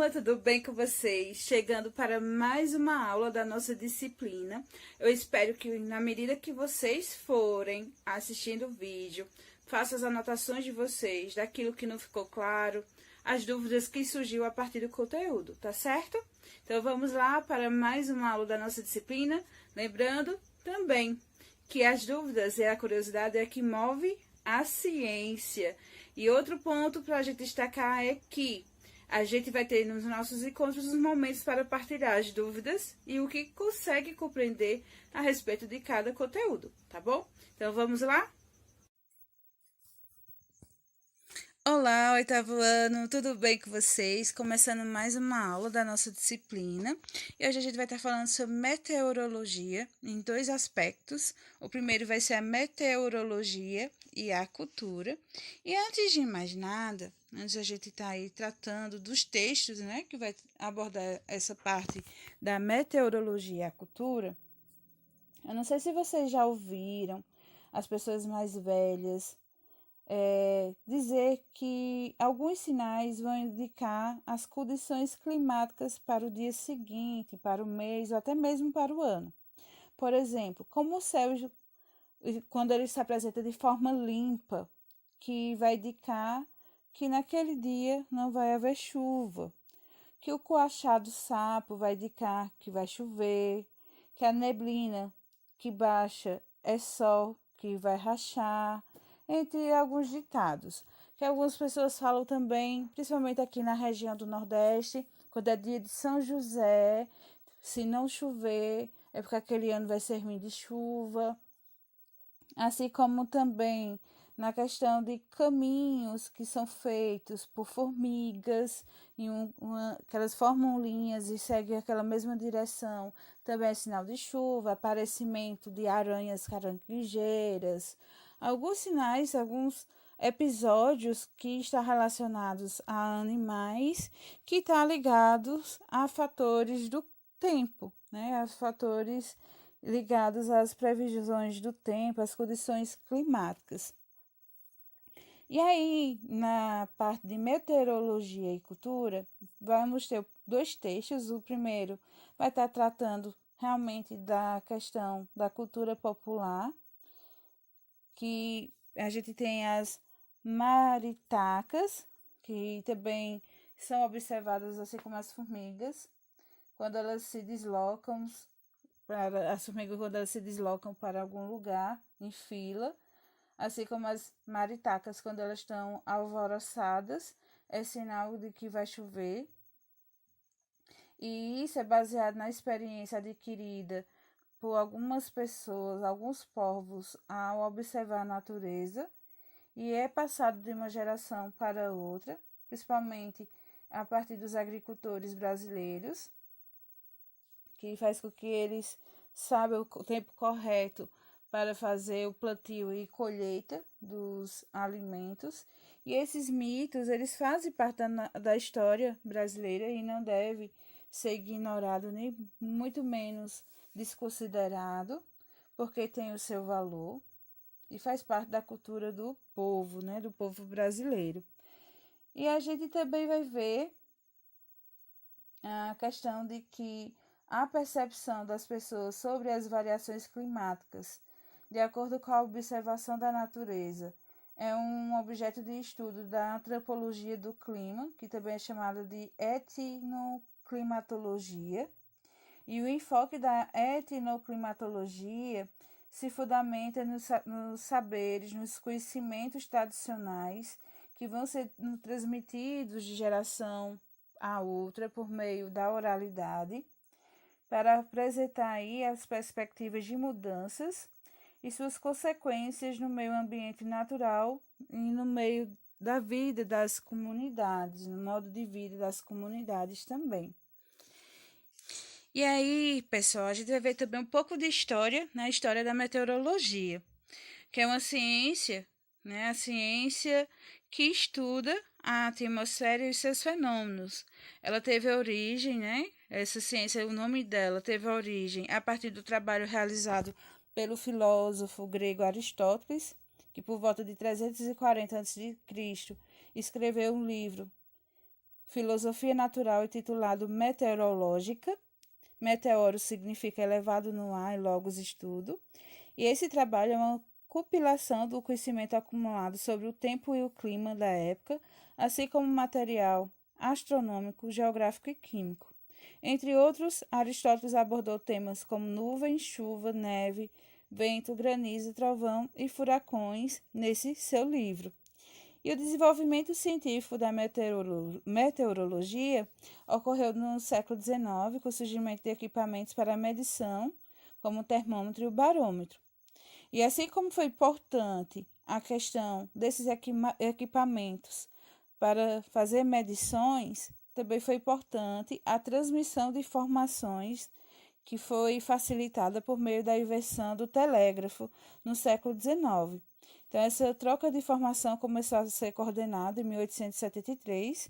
turma, tudo bem com vocês? Chegando para mais uma aula da nossa disciplina. Eu espero que, na medida que vocês forem assistindo o vídeo, façam as anotações de vocês, daquilo que não ficou claro, as dúvidas que surgiu a partir do conteúdo, tá certo? Então vamos lá para mais uma aula da nossa disciplina. Lembrando também que as dúvidas e a curiosidade é que move a ciência. E outro ponto para a gente destacar é que a gente vai ter nos nossos encontros os momentos para partilhar as dúvidas e o que consegue compreender a respeito de cada conteúdo, tá bom? Então vamos lá? Olá, oitavo ano, tudo bem com vocês? Começando mais uma aula da nossa disciplina. E hoje a gente vai estar falando sobre meteorologia em dois aspectos. O primeiro vai ser a meteorologia e a cultura. E antes de mais nada, antes a gente estar aí tratando dos textos, né, que vai abordar essa parte da meteorologia e a cultura, eu não sei se vocês já ouviram as pessoas mais velhas dizer que alguns sinais vão indicar as condições climáticas para o dia seguinte, para o mês ou até mesmo para o ano. Por exemplo, como o céu, quando ele se apresenta de forma limpa, que vai indicar que naquele dia não vai haver chuva, que o coachar do sapo vai indicar que vai chover, que a neblina que baixa é sol que vai rachar, entre alguns ditados, que algumas pessoas falam também, principalmente aqui na região do Nordeste, quando é dia de São José, se não chover, é porque aquele ano vai ser ruim de chuva, assim como também na questão de caminhos que são feitos por formigas, que elas formam linhas e seguem aquela mesma direção, também é sinal de chuva, aparecimento de aranhas caranguejeiras, alguns sinais, alguns episódios que estão relacionados a animais que estão ligados a fatores do tempo, né? A fatores ligados às previsões do tempo, às condições climáticas. E aí, na parte de meteorologia e cultura, vamos ter dois textos. O primeiro vai estar tratando realmente da questão da cultura popular, que a gente tem as maritacas, que também são observadas assim como as formigas, quando elas se deslocam as formigas quando elas se deslocam para algum lugar em fila, assim como as maritacas quando elas estão alvoroçadas, é sinal de que vai chover. E isso é baseado na experiência adquirida por algumas pessoas, alguns povos, ao observar a natureza, e é passado de uma geração para outra, principalmente a partir dos agricultores brasileiros, que faz com que eles saibam o tempo correto para fazer o plantio e colheita dos alimentos. E esses mitos, eles fazem parte da história brasileira e não deve ser ignorado, nem muito menos desconsiderado, porque tem o seu valor e faz parte da cultura do povo, né, do povo brasileiro. E a gente também vai ver a questão de que a percepção das pessoas sobre as variações climáticas, de acordo com a observação da natureza, é um objeto de estudo da antropologia do clima, que também é chamada de etnoclimatologia, e o enfoque da etnoclimatologia se fundamenta nos saberes, nos conhecimentos tradicionais que vão ser transmitidos de geração a outra por meio da oralidade, para apresentar aí as perspectivas de mudanças e suas consequências no meio ambiente natural e no meio da vida das comunidades, no modo de vida das comunidades também. E aí, pessoal, a gente vai ver também um pouco de história na história da meteorologia, que é uma ciência, né? A ciência que estuda a atmosfera e os seus fenômenos. Ela teve origem, né? Essa ciência, o nome dela teve origem a partir do trabalho realizado pelo filósofo grego Aristóteles, que por volta de 340 a.C. escreveu um livro Filosofia Natural e titulado Meteorológica. Meteoro significa elevado no ar e logos estudo. E esse trabalho é uma compilação do conhecimento acumulado sobre o tempo e o clima da época, assim como material astronômico, geográfico e químico. Entre outros, Aristóteles abordou temas como nuvens, chuva, neve, vento, granizo, trovão e furacões nesse seu livro. E o desenvolvimento científico da meteorologia ocorreu no século XIX, com o surgimento de equipamentos para medição, como o termômetro e o barômetro. E assim como foi importante a questão desses equipamentos para fazer medições, também foi importante a transmissão de informações que foi facilitada por meio da invenção do telégrafo no século XIX. Então, essa troca de informação começou a ser coordenada em 1873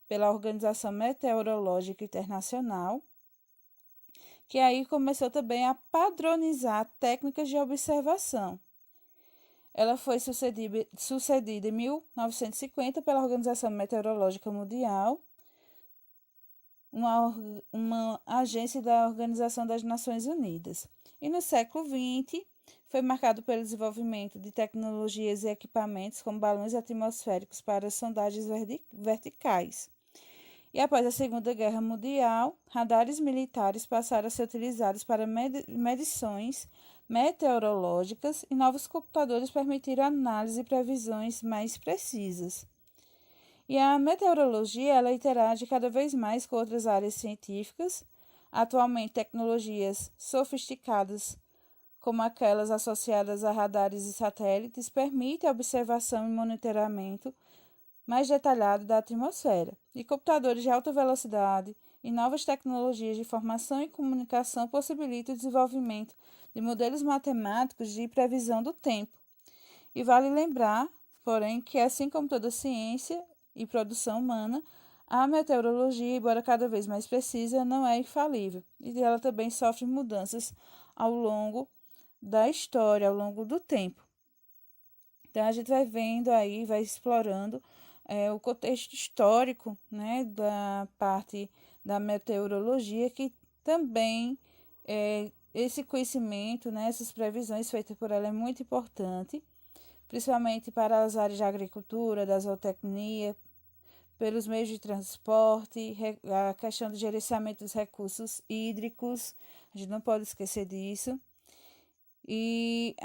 pela Organização Meteorológica Internacional, que aí começou também a padronizar técnicas de observação. Ela foi sucedida em 1950 pela Organização Meteorológica Mundial, uma agência da Organização das Nações Unidas. E no século XX, foi marcado pelo desenvolvimento de tecnologias e equipamentos como balões atmosféricos para sondagens verticais. E após a Segunda Guerra Mundial, radares militares passaram a ser utilizados para medições meteorológicas e novos computadores permitiram análise e previsões mais precisas. E a meteorologia ela interage cada vez mais com outras áreas científicas. Atualmente, tecnologias sofisticadas, como aquelas associadas a radares e satélites, permitem a observação e monitoramento mais detalhado da atmosfera. E computadores de alta velocidade e novas tecnologias de informação e comunicação possibilitam o desenvolvimento de modelos matemáticos de previsão do tempo. E vale lembrar, porém, que assim como toda ciência e produção humana, a meteorologia, embora cada vez mais precisa, não é infalível e ela também sofre mudanças ao longo da história, ao longo do tempo. Então a gente vai vendo aí, vai explorando o contexto histórico, né, da parte da meteorologia, que também esse conhecimento, né, essas previsões feitas por ela é muito importante, principalmente para as áreas de agricultura, da zootecnia, pelos meios de transporte, a questão do gerenciamento dos recursos hídricos, a gente não pode esquecer disso. E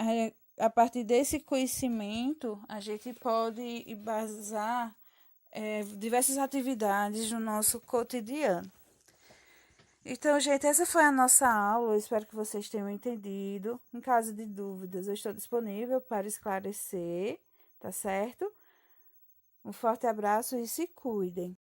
a partir desse conhecimento, a gente pode embasar diversas atividades no nosso cotidiano. Então, gente, essa foi a nossa aula. Eu espero que vocês tenham entendido. Em caso de dúvidas, eu estou disponível para esclarecer, tá certo? Um forte abraço e se cuidem.